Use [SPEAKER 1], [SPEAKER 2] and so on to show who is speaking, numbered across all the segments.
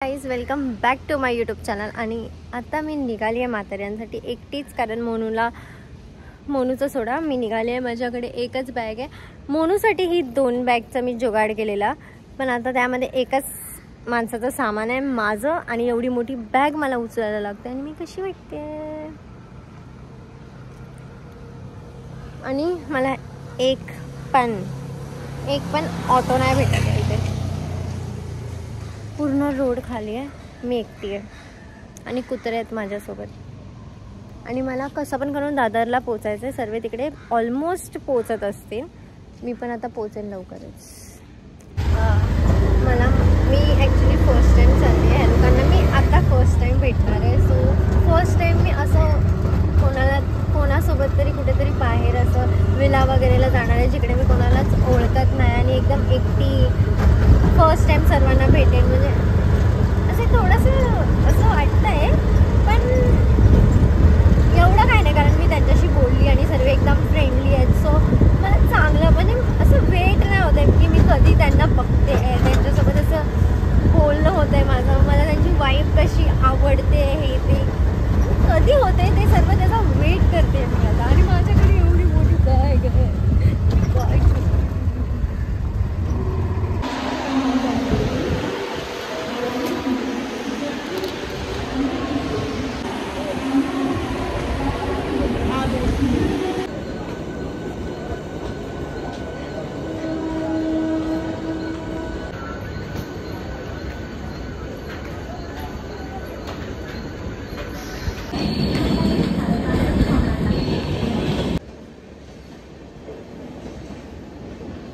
[SPEAKER 1] Guys welcome back to my YouTube channel. आणि आता मी निघाली आहे म्हाताऱ्यांसाठी एकटीच, कारण मोनूचं सोडा मी निघाली आहे. माझ्याकडे एकच बॅग आहे. मोनूसाठी ही 2 बॅगचा मी जुगाड केलेला, पण आता त्यामध्ये एकच माणसाचं सामान आहे माझं, आणि एवढी मोठी बॅग मला उचलायला लागते. आणि मी कशी वाटते, आणि मला एक पण ऑटो नाही भेटत आहे. इथे पूर्ण रोड खाली आहे, मी एकटी आहे आणि कुत्रे आहेत माझ्यासोबत. आणि मला कसं पण करून दादरला पोचायचं आहे. सर्व तिकडे ऑलमोस्ट पोचत असतील. मी पण आता पोचेल लवकरच. मी ॲक्च्युली फर्स्ट टाईम चालली आहे. ह्या लोकांना मी आता फर्स्ट टाईम भेटणार आहे. सो फर्स्ट टाईम मी असं कोणासोबत तरी कुठेतरी बाहेर असं विला वगैरेला जाणार आहे, जिकडे मी कोणालाच ओळखत नाही आणि एकदम एकटी फर्स्ट टाइम सर्वांना भेटेन. म्हणजे असं थोडंसं असं वाटतंय, पण एवढं काय नाही, कारण मी त्यांच्याशी बोलली आणि सर्व एकदम फ्रेंडली आहेत. सो मला चांगलं, म्हणजे असं वेट नाही होत आहे की मी कधी त्यांना बघते आहे, त्यांच्यासोबत असं बोलणं होतं आहे माझं. मला त्यांची वाईब कशी आवडते हे ते कधी होते ते सर्व त्याचा वेट करते मी आता. आणि माझ्याकडे एवढी मोठी बॅग आहे.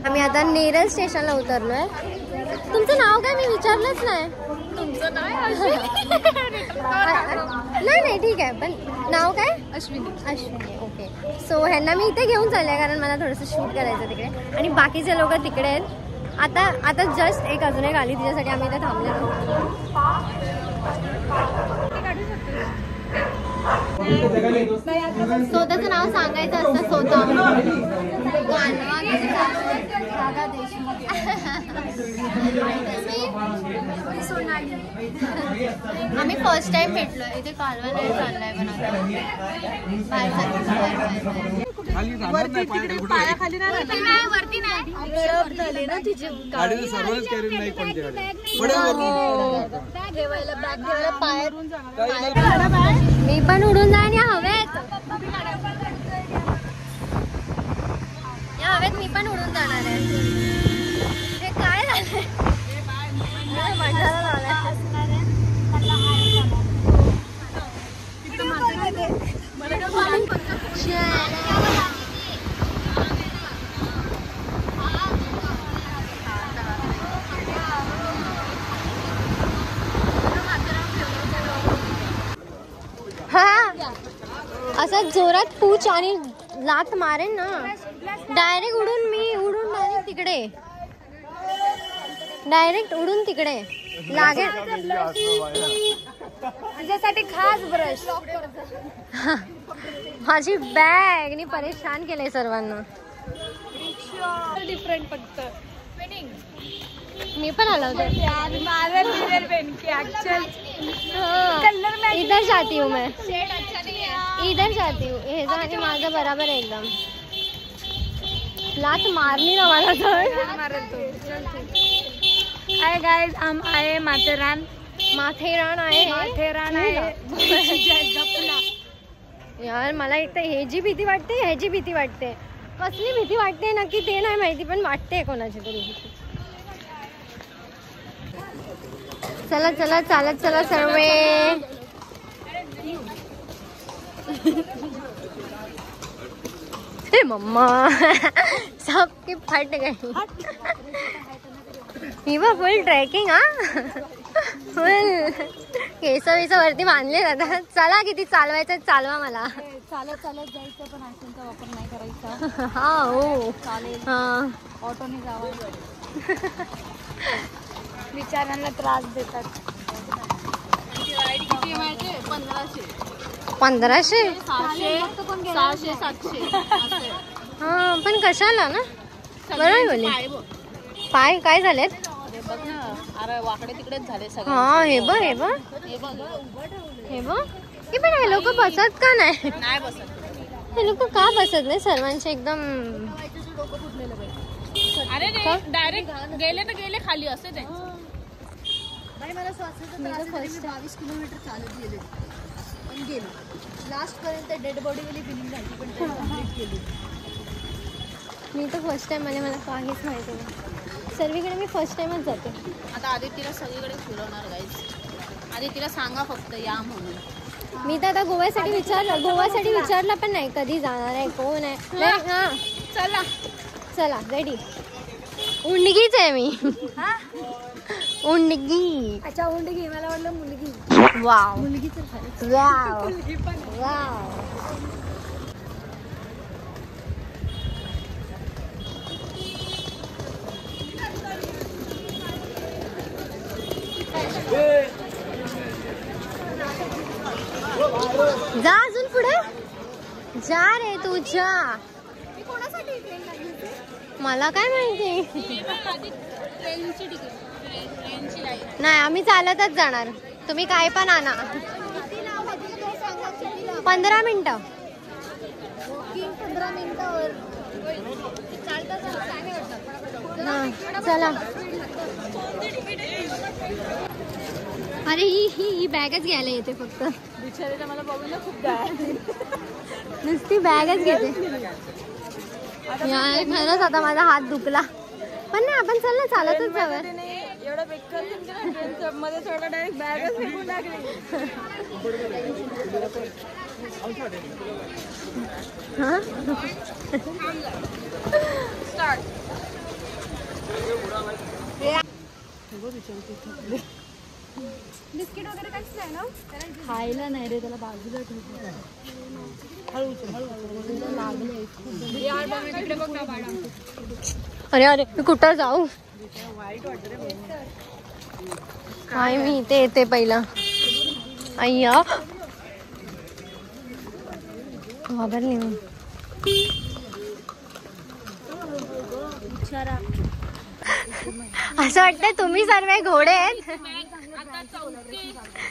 [SPEAKER 1] आम्ही आता नेरळ स्टेशनला उतरलोय. तुमचं नाव काय मी विचारलंच नाही.
[SPEAKER 2] तुमचं नाव
[SPEAKER 1] नाही ठीक आहे, पण नाव काय?
[SPEAKER 2] अश्विनी.
[SPEAKER 1] ओके. सो ह्यांना मी इथे घेऊन चालले, कारण मला थोडंसं शूट करायचं तिकडे, आणि बाकीचे लोक तिकडे आहेत. आता जस्ट अजून एक आली, तिच्यासाठी आम्ही इथे थांबलेलो. स्वतःचं नाव सांगायचं असतं स्वतः. आम्ही फर्स्ट टाइम भेटलोय इथे. कालवा नाही चाललाय, पण मी पण उडून जाईन या हवेत. मी पण उडून जाणार आहे. हे काय झालंय? असं जोरात पूछ आणि लात मारेन ना, डायरेक्ट उडून डायरेक्ट तिकडे लागेल.
[SPEAKER 2] त्याच्यासाठी खास ब्रश.
[SPEAKER 1] माझी बॅगनी परेशान केलंय सर्वांना.
[SPEAKER 2] डिफरंट फक्त
[SPEAKER 1] मी पण आलो होते. इधर जाती हूँ मैं, इधर जाती हूँ. हे आणि माझं बराबर आहे एकदम. लात मारली ना मला तर.
[SPEAKER 2] हाय गाइस, हम आए माथेरान
[SPEAKER 1] आहे.
[SPEAKER 2] जपला.
[SPEAKER 1] यार मला एक तर ह्याची भीती वाटते. कसली भीती वाटते नक्की ते नाही माहिती, पण वाटते कोणाची तरी भीती. चला चालत चला सर्वे. मम्मा सबकी फट गई. ही बा फुल ट्रेकिंग. फुल केस वरती बांधले जातात. चला किती चालवायचं चालवा. मला
[SPEAKER 2] चालत जायचं, पण आयफोनचा वापर नाही करायचा.
[SPEAKER 1] हा हो
[SPEAKER 2] चालेल.
[SPEAKER 1] हा,
[SPEAKER 2] ऑटोने जावं. बिचाऱ्यांना त्रास देतात. किती माहिती?
[SPEAKER 1] 1500
[SPEAKER 2] 600 700.
[SPEAKER 1] हा, पण कशाला ना. बरोबर बोलली. पाय काय झालेत?
[SPEAKER 2] बघ ना, अरे वाकडे तिकडेच झाले सगळे.
[SPEAKER 1] हा हे बघ हे बघ
[SPEAKER 2] हे बघ
[SPEAKER 1] हे बघ. हे पण हे लोक बसत का नाही?
[SPEAKER 2] नाही बसत.
[SPEAKER 1] हे लोक का बसत नाही? सर्वांचे एकदम
[SPEAKER 2] अरे रे डायरेक्ट गेले तर गेले खाली असे ते.
[SPEAKER 3] मला श्वासाचा त्रास झाला. मी 22 किलोमीटर चालत गेले पण गेले लास्ट पर्यंत. डेड बॉडी वाली फिलिंग झाली पण कंप्लीट केली.
[SPEAKER 1] मी तर फर्स्ट टाइम आले, मला काहीच माहिती नाही. सर्वीकडे मी फर्स्ट टाइमच जाते.
[SPEAKER 2] आता आदित्यला सगळीकडे फिरवणार गाईज. आदित्यला सांगा फक्त या म्हणून.
[SPEAKER 1] मी तर आता गोव्यासाठी विचारलं पण नाही कधी जाणार आहे, कोण आहे. हा
[SPEAKER 2] चला
[SPEAKER 1] चला रेडी. उंडगीच आहे मी. उंडगी.
[SPEAKER 3] अच्छा उंडगी. मला वाटलं मुलगी.
[SPEAKER 1] वाव
[SPEAKER 3] मुलगी तर
[SPEAKER 1] वाव वाव. जा अजून पुढे जा रे तू जा. मला काय माहिती.
[SPEAKER 2] ट्रेनची तिकीट. ट्रेनची लाईन.
[SPEAKER 1] नाही आम्ही चालतच जाणार. तुम्ही काय पण आणा. 15 मिनिटं.
[SPEAKER 3] 15 मिनिटावर
[SPEAKER 1] हा चला. अरे ही बॅगच घ्यायला येते फक्त.
[SPEAKER 2] बिचारीला मला बघून ना खूप गाय.
[SPEAKER 1] नुसती बॅगच घेते. यार खरंच आता माझा हात दुखला. पण नाही आपण चल ना चालतच जाऊया.
[SPEAKER 2] एवढं बेकार मध्ये थोडं डायरेक्ट बॅगच फेकून टाकली.
[SPEAKER 1] हा
[SPEAKER 2] स्टार्ट.
[SPEAKER 3] बिस्किट वगैरे काहीच नाही ना
[SPEAKER 2] खायला नाही रे, त्याला बाजूला ठेवतो.
[SPEAKER 1] अरे अरे मी कुठं जाऊ. काय मी इथे येते पहिला. अय्या घाबरली मी. असं वाटतंय तुम्ही सर्व घोडे आहेत.
[SPEAKER 2] आता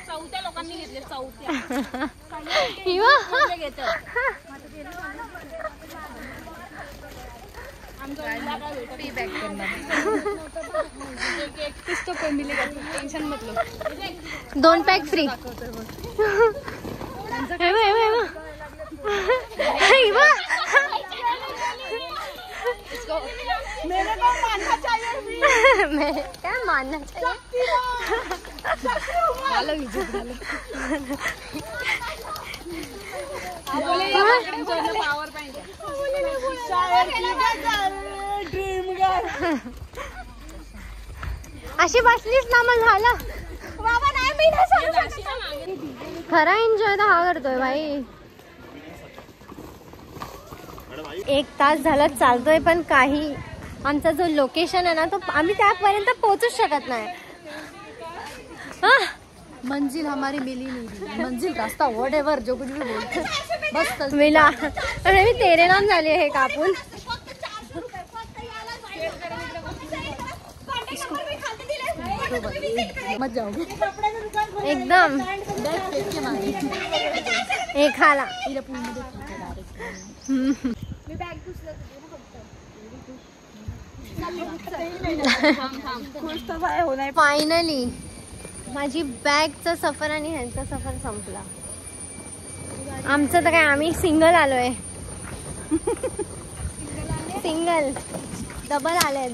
[SPEAKER 2] चौथ्या लोकांनी घेतले. चौथ्या टेन्शन म्हटलं.
[SPEAKER 1] 2 पॅक फ्री. क्या मानना चाहिए.
[SPEAKER 2] पावर पाहिजे.
[SPEAKER 1] अशी बसलीच ना मग झालं. खरा एन्जॉय तर हा करतोय भाई. 1 तास झालं चालतोय पण काही आमचा जो लोकेशन आहे ना तो आम्ही त्यापर्यंत पोहोचूच शकत नाही.
[SPEAKER 3] मंजिल हमारी मिली नहीं. मंजिल रास्ता वॉट एवर जो कुछ भी बोलते बस
[SPEAKER 1] मिला. अरे मी तेरे नाम झाले हे कापून.
[SPEAKER 3] मत जाओगे
[SPEAKER 1] एकदम एक खाला. फायनली माझी बॅगचा सफर आणि ह्यांचा सफर संपला. आमचं तर काय आम्ही सिंगल आलोय. सिंगल डबल आले.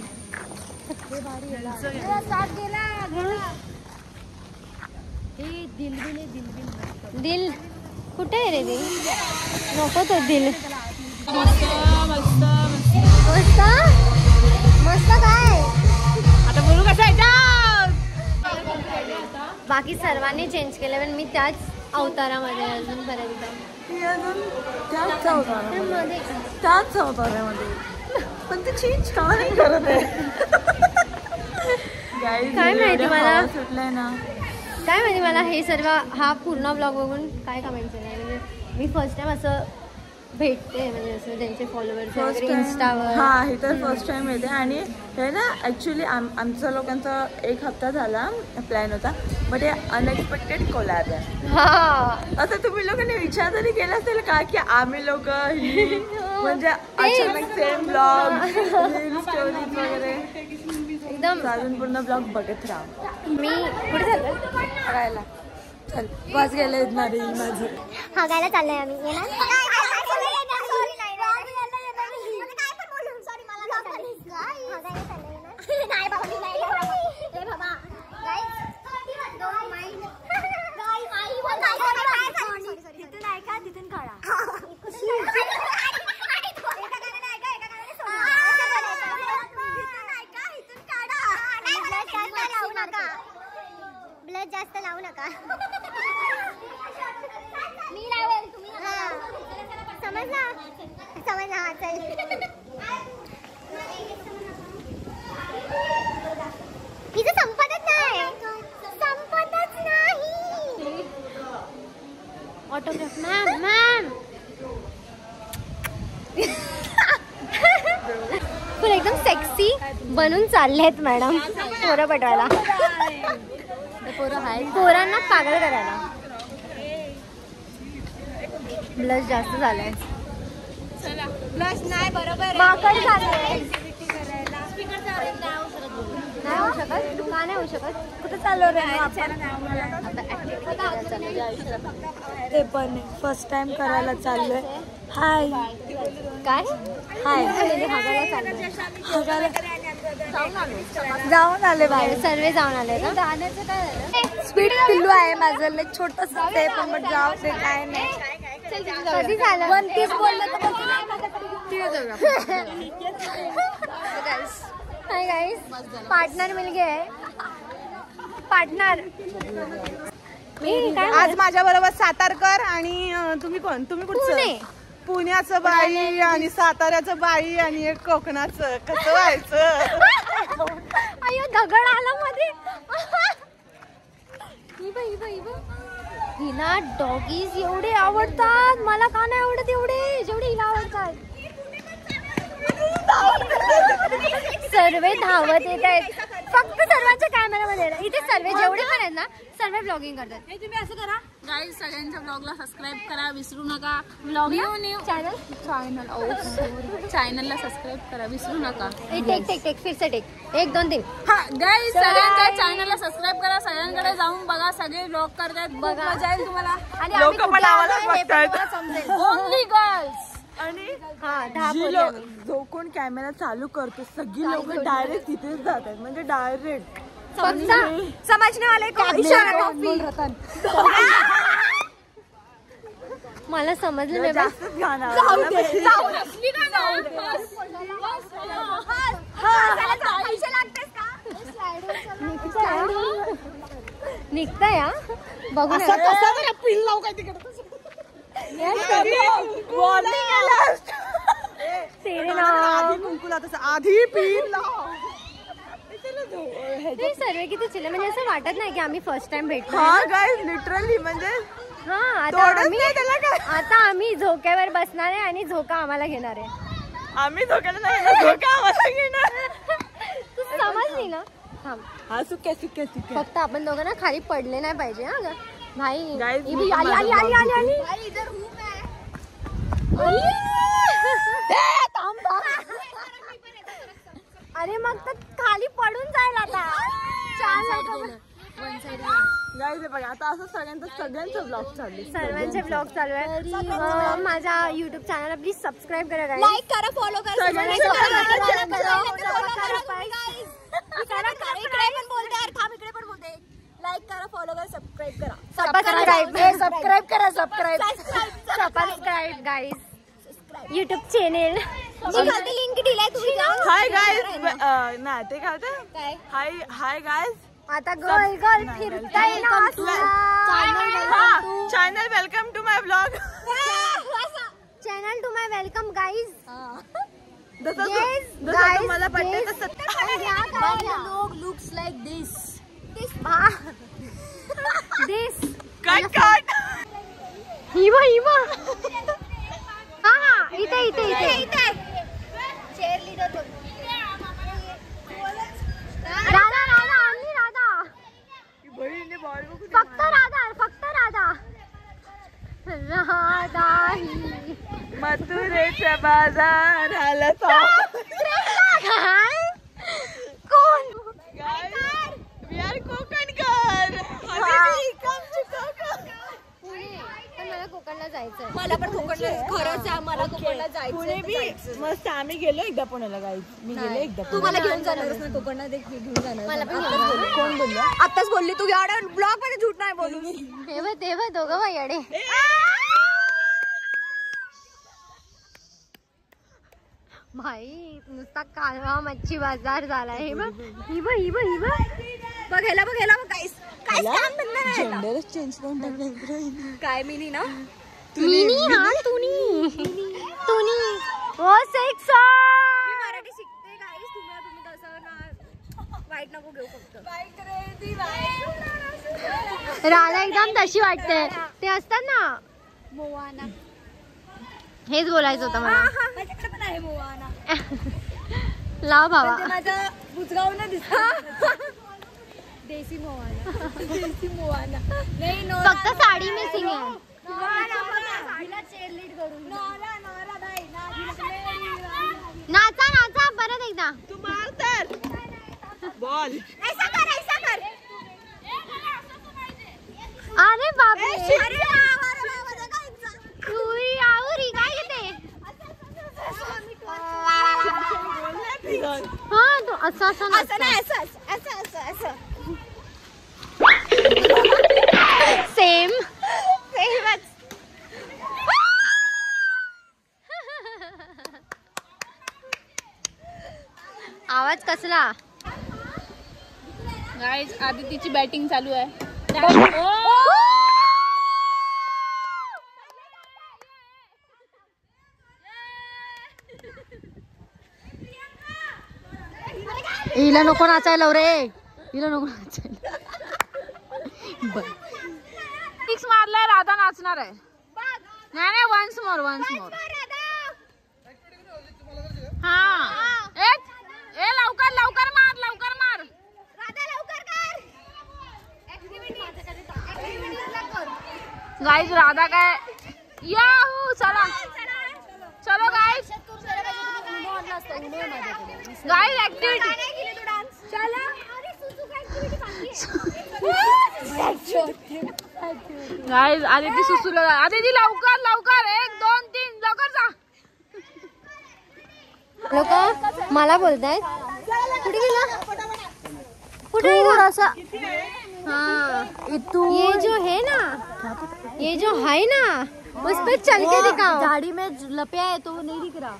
[SPEAKER 1] दिल कुठे आहे रे? दिल नको तो दिल. मस्त मस्त काय
[SPEAKER 2] आता बोलू कसं.
[SPEAKER 1] बाकी सर्वांनी चेंज केलं पण मी त्याच अवतारामध्ये अजूनपर्यंत.
[SPEAKER 3] त्याच अवतारामध्ये पण ते चेंज का नाही करत आहे.
[SPEAKER 1] काय माहिती मला.
[SPEAKER 3] सुटलंय ना.
[SPEAKER 1] काय माहिती मला हे सर्व हा पूर्ण ब्लॉग बघून काय कमेंट केलं. म्हणजे मी फर्स्ट टाइम असं भेटते म्हणजे असं त्यांचे फॉलोअर्स
[SPEAKER 4] फर्स्ट
[SPEAKER 1] वगैरे
[SPEAKER 4] टाइम
[SPEAKER 1] इंस्टावर.
[SPEAKER 4] हा हे तर फर्स्ट टाइम येते. आणि हे ना ॲक्च्युली आमचा लोकांचा 1 हप्ता झाला प्लॅन होता, बट हे अनएक्सपेक्टेड कोलॅब आहे.
[SPEAKER 1] हा
[SPEAKER 4] असं तुम्ही लोकांनी विचार तरी केला असेल का की आम्ही लोक म्हणजे अचानक सेम ब्लॉग स्टोरीज वगैरे
[SPEAKER 1] एकदम.
[SPEAKER 4] अजून पूर्ण ब्लॉग बघत राहा.
[SPEAKER 1] मी कुठे चाललो?
[SPEAKER 4] करायला चल वाज गेले माझे.
[SPEAKER 1] हा गायला चाललंय आम्ही. ब्लड जास्त लावू नका. मी लावेल, तुम्ही समजला समजला. चल इथं संपतच नाही. Autograph ma'am ma'am. पण एकदम सेक्सी बनून चाललेत मॅडम पोरं पटवायला. पोरांना पागल करायला. ब्लश जास्त झालंय.
[SPEAKER 3] ब्लश नाही बरोबर
[SPEAKER 1] माकड झालंय. नाही होऊ शकत. का नाही होऊ शकत? कुठे चाललो रे आपण?
[SPEAKER 4] ते पण फर्स्ट टाइम करायला चाललोय. हाय
[SPEAKER 1] काय
[SPEAKER 4] हाय जाऊन आले बाहेर.
[SPEAKER 1] सर्वे जाऊन आले ना. जाण्याचं काय झालं?
[SPEAKER 4] स्पीड पिल्लू आहे माझं लई छोटस ते पण मग जाऊ ते काय नाही.
[SPEAKER 1] कधी झालं?
[SPEAKER 4] 29 बोललं तर
[SPEAKER 1] हाय गाईस, पार्टनर मिल गए. पार्टनर मी काय
[SPEAKER 3] आज माझ्या बरोबर सातारकर आणि तुम्ही कोण? तुम्ही कुठचं? पुण्याचं बाई आणि साताऱ्याचं बाई आणि एक कोकणाचं. कसं व्हायचं?
[SPEAKER 1] अयो दगड आला मध्ये. हिला डॉगीज एवढे आवडतात. मला का नाही आवडत एवढे जेवढे हिला आवडतात. सर्वे धावत येत आहेत. फक्त सर्वांच्या कॅमेरामध्ये. इथे सर्वे जेवढे पण आहेत ना सर्वे ब्लॉगिंग करतात.
[SPEAKER 2] तुम्ही असं करा गाईज, सगळ्यांच्या ब्लॉगला सबस्क्राईब करा विसरू नका. न्यू चॅनलला सबस्क्राईब करा विसरू नका.
[SPEAKER 1] टेक फिर से टेक 1 2 3.
[SPEAKER 2] हा गाईज, सगळ्यांच्या चॅनलला सबस्क्राईब करा. सगळ्यांकडे जाऊन बघा. सगळे ब्लॉग करतात. बघा मजा येईल तुम्हाला.
[SPEAKER 1] आणि
[SPEAKER 4] लोक पण आम्हाला बघतात.
[SPEAKER 1] समजेल.
[SPEAKER 2] Only girls.
[SPEAKER 4] आणि
[SPEAKER 1] हा 10
[SPEAKER 4] जी
[SPEAKER 1] पोरी
[SPEAKER 4] लोक
[SPEAKER 1] आम्ही.
[SPEAKER 4] जो कोण कॅमेरा चालू करतो सगळी लोक डायरेक्ट तिथेच जातात. म्हणजे डायरेक्ट
[SPEAKER 1] फक्त समजने वाले को इशारा काफी. मला समजलं नाही.
[SPEAKER 4] जास्तच गाणं
[SPEAKER 1] निघताय हा बघू ना. तेरे नाव
[SPEAKER 3] आधी पील
[SPEAKER 1] ते सर्वे किती चिले. म्हणजे असं वाटत नाही की आम्ही फर्स्ट टाइम भेटतो.
[SPEAKER 4] हा गाईज लिटरली म्हणजे
[SPEAKER 1] हा आता आम्ही झोक्यावर बसणार आहे आणि झोका आम्हाला घेणार आहे.
[SPEAKER 4] आम्ही धोक्याला नाही धोका आम्हाला घेणार.
[SPEAKER 1] तू समजली ना. थांब
[SPEAKER 4] हा सुक्या सुक्या सुक्या.
[SPEAKER 1] फक्त आपण दोघं ना खाली पडले नाही पाहिजे. हा ग भाई.
[SPEAKER 4] Guys,
[SPEAKER 1] ही भी आली आली आली आली आली. अरे मग तर खाली पडून जाईल आता.
[SPEAKER 4] गाईज बघा आता असं सगळ्यांचा ब्लॉग चालू.
[SPEAKER 1] सर्वांचे ब्लॉग चालू आहे. माझा युट्यूब चॅनल प्लीज सबस्क्राईब करा.
[SPEAKER 3] लाईक करा, फॉलो करा. इकडे पण बोलते. लाईक करा, फॉलो करा, सबस्क्राईब करा.
[SPEAKER 1] Subscribe guys YouTube channel. Link दिलाय तुम्ही.
[SPEAKER 4] हाय गाईज ना ते काय होतं. Hi guys.
[SPEAKER 1] आता गर्ल फिरताय ना.
[SPEAKER 4] Channel welcome to my blog.
[SPEAKER 1] Channel to my welcome guys.
[SPEAKER 4] जसं तुम्हाला पटते तसं.
[SPEAKER 3] लोग लुक्स लाईक दिस.
[SPEAKER 4] कट
[SPEAKER 1] हिमा इथे इथे इथे
[SPEAKER 3] चेअर लीडर
[SPEAKER 1] राधा राधा आणली राधा
[SPEAKER 4] बहिणीने बॉल बघून
[SPEAKER 1] फक्त राधा राधा ही
[SPEAKER 4] मथुरेच्या बाजाराला
[SPEAKER 1] कोण
[SPEAKER 4] वी आर कोकणकर.
[SPEAKER 1] पण मला कोकणला जायचंय.
[SPEAKER 3] मला पण कोकणला खरंच आहे, मला कोकणला
[SPEAKER 4] पुणे बी मस्त. आम्ही गेलो एकदा पुण्याला गाईज. मी गेलो एकदा.
[SPEAKER 3] तू मला घेऊन जाणारच ना कोकणला घेऊन जाणार.
[SPEAKER 1] मला पण घेऊन जा.
[SPEAKER 4] कोण बोललो?
[SPEAKER 3] आताच बोलली तू एवढ्या ब्लॉग मध्ये झूट नाही बोलू मी.
[SPEAKER 1] हे बघ दोघं बाईडे. भाई नुसता कालवा मच्छी बाजार झाला. हे बघ ही बघ
[SPEAKER 3] बघायला काहीच काम धंदा नाही.
[SPEAKER 4] जेंडरच चेंज करून टाकलं.
[SPEAKER 3] काय मिनी ना
[SPEAKER 1] मिनी हा तुनी ओ सेक्स.
[SPEAKER 3] मी मराठी शिकते गाईस. तुम्ही तसं ना वाईट नको घेऊ फक्त.
[SPEAKER 1] राधा एकदम तशी वाटते. ते असतात ना
[SPEAKER 3] मोवाना.
[SPEAKER 1] हेच बोलायचं होतं मला.
[SPEAKER 3] माझ्याकडे पण आहे मोवाना.
[SPEAKER 1] लाव भावा.
[SPEAKER 3] ते माझ्या बुजगावनं दिसत. देसी मोवाना नाही नो.
[SPEAKER 1] फक्त साडी मिसिंग आहे. नाचा परत एकदा.
[SPEAKER 4] तू मार तर बॉल.
[SPEAKER 1] अरे बापरे. तुरी आवरी काय घेते. हा तू असं सेम आवाज कसला.
[SPEAKER 2] गाईज आदितीची बॅटिंग चालू आहे.
[SPEAKER 1] हिला नको नाचायला रे. हिला नको नाचायला.
[SPEAKER 2] सिक्स मारलाय. राधा नाचणार आहे. नाही वन्स मोर हा. ए लवकर मार. गाईज राधा काय याहू. चलो गाईज ऍक्टिव्हिटी. गाईज आदिती सुसूला. आदिती लवकर 1 2 3 लवकर जा.
[SPEAKER 1] लोक मला बोलतायत कुठे गेला. कुठे असं. हाँ ये जो है ना उस पे चल के दिखाओ.
[SPEAKER 3] गाड़ी में लपया है तो वो नहीं दिख रहा.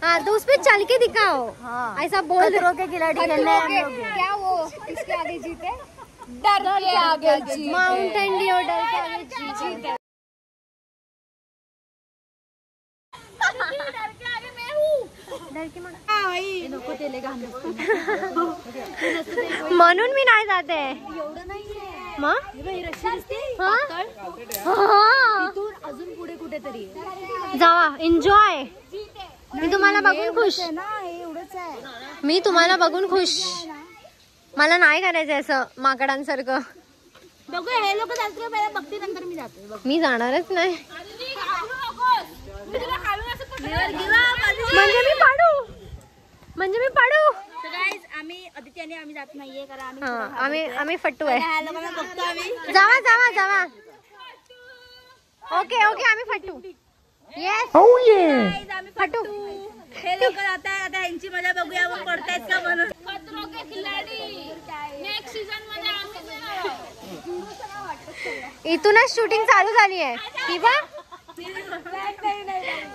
[SPEAKER 1] हाँ तो उस पे चल के दिखाओ.
[SPEAKER 3] हाँ.
[SPEAKER 1] ऐसा बोल.
[SPEAKER 3] खतरों के खिलाड़ी खेलने हैं हम लोग.
[SPEAKER 2] क्या वो किसके आगे जीते.
[SPEAKER 3] डर के आगे जीते.
[SPEAKER 1] माउंटेन ड्यू डर के आगे जीते. म्हणून मी नाही जाते. मग
[SPEAKER 3] अजून पुढे कुठेतरी
[SPEAKER 1] जावा. एन्जॉय. मी तुम्हाला बघून खुश. मी तुम्हाला बघून खुश. मला नाही करायचं असं माकडांसारखं.
[SPEAKER 3] बघूया हे लोक जाते पहिला बघते नंतर मी जाते.
[SPEAKER 1] मी जाणारच नाही. म्हणजे मी पाडू.
[SPEAKER 3] आम्ही अदिती आणि आम्ही जात नाहीये कारण
[SPEAKER 1] आम्ही फट्टू आहे.
[SPEAKER 3] बघतो आम्ही.
[SPEAKER 1] जावा. ओके आम्ही फट्टू. येस फट्टू.
[SPEAKER 3] हे लोक जात आहे. आता यांची मजा बघूया मग पडतायत का म्हणून.
[SPEAKER 2] खतरों के खिलाडी नेक्स्ट सीझन मध्ये आम्ही.
[SPEAKER 1] इथूनच शूटिंग चालू झाली आहे. किंवा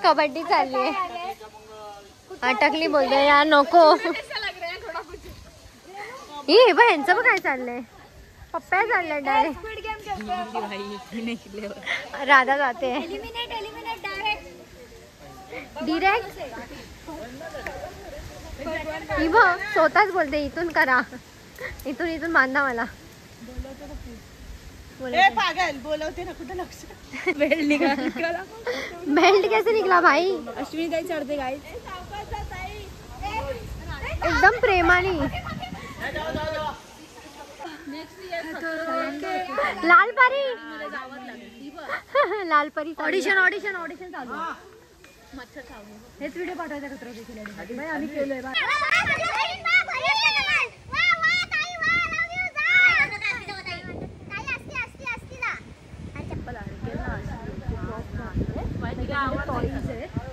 [SPEAKER 1] कबड्डी चालली आहे. अटकली बोलते यार नको. हे बघ यांचं बघ काय चाललंय. पप्प्या चाललंय डायरेक्ट. राधा जाते डिरेक्ट. ही बघ स्वतःच बोलते इथून करा. इथून बांधा मला.
[SPEAKER 3] ए पागल बोलवते ना कुठं लक्ष
[SPEAKER 4] बेल्ट निघाला
[SPEAKER 1] बेल्ट कैसे निकला भाई?
[SPEAKER 4] अश्विनी ताई चढते गाईज.
[SPEAKER 1] एकदम प्रेमाने. लाल परी. लाल परी. ऑडिशन चालू. हेच व्हिडिओ पाठवायचा कचरा देखील आम्ही केलोय.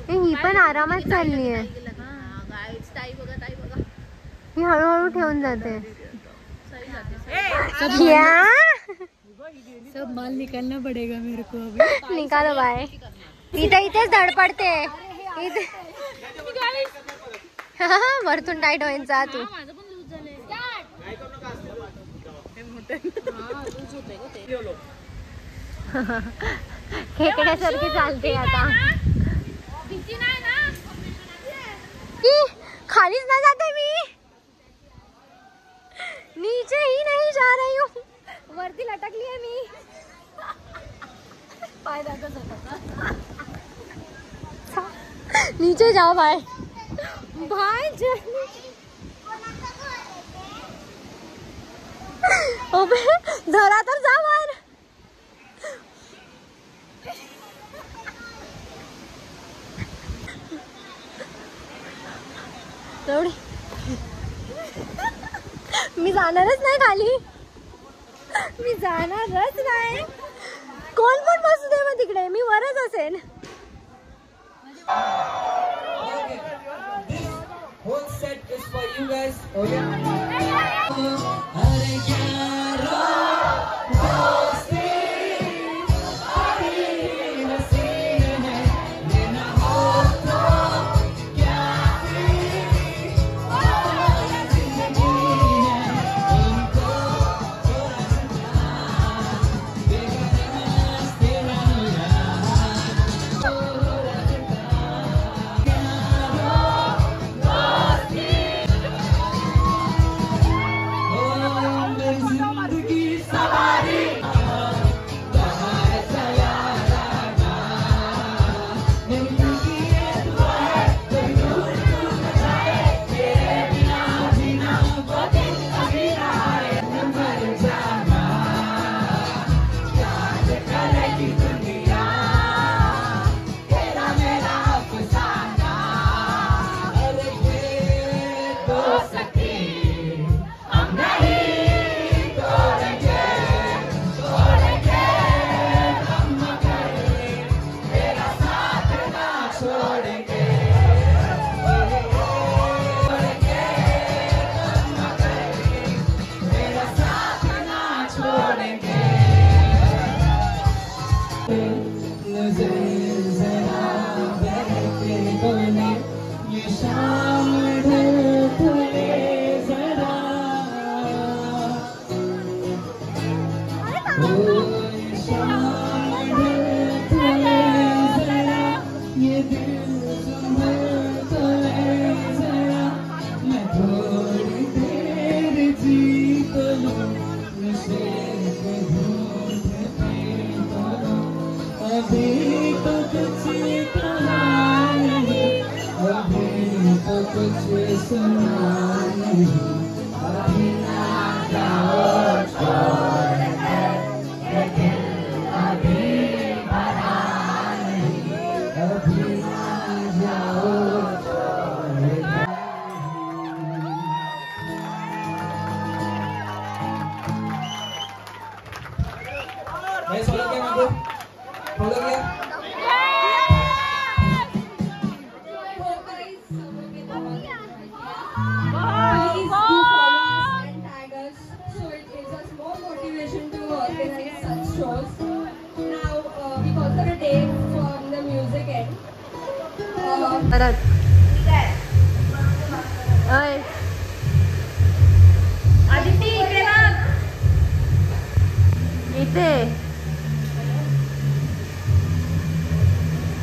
[SPEAKER 1] ही पण आरामात चालली आहे. ही हळूहळू ठेवून जाते.
[SPEAKER 3] सब माल निकालना पडेगा मेरे को अभी.
[SPEAKER 1] निकालो बाय. इथेच धडपडते. वरतून टाईट व्हायचा तू. खेकड्यासारखी चालते आता. खालीच ना जाते मी. नीचे ही नहीं जा रही हूँ. वरती लटकली आहे मी. पाय दाखवत होता. नीचे जाओ भाई. भाई धरा तर जा वर. तेवढी मी जाणारच नाही खाली. मी जाणारच नाही. कोण पण बसू दे मग तिकडे. मी वरच असेल.
[SPEAKER 5] Whole set is for you guys. Okay.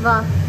[SPEAKER 1] वाह.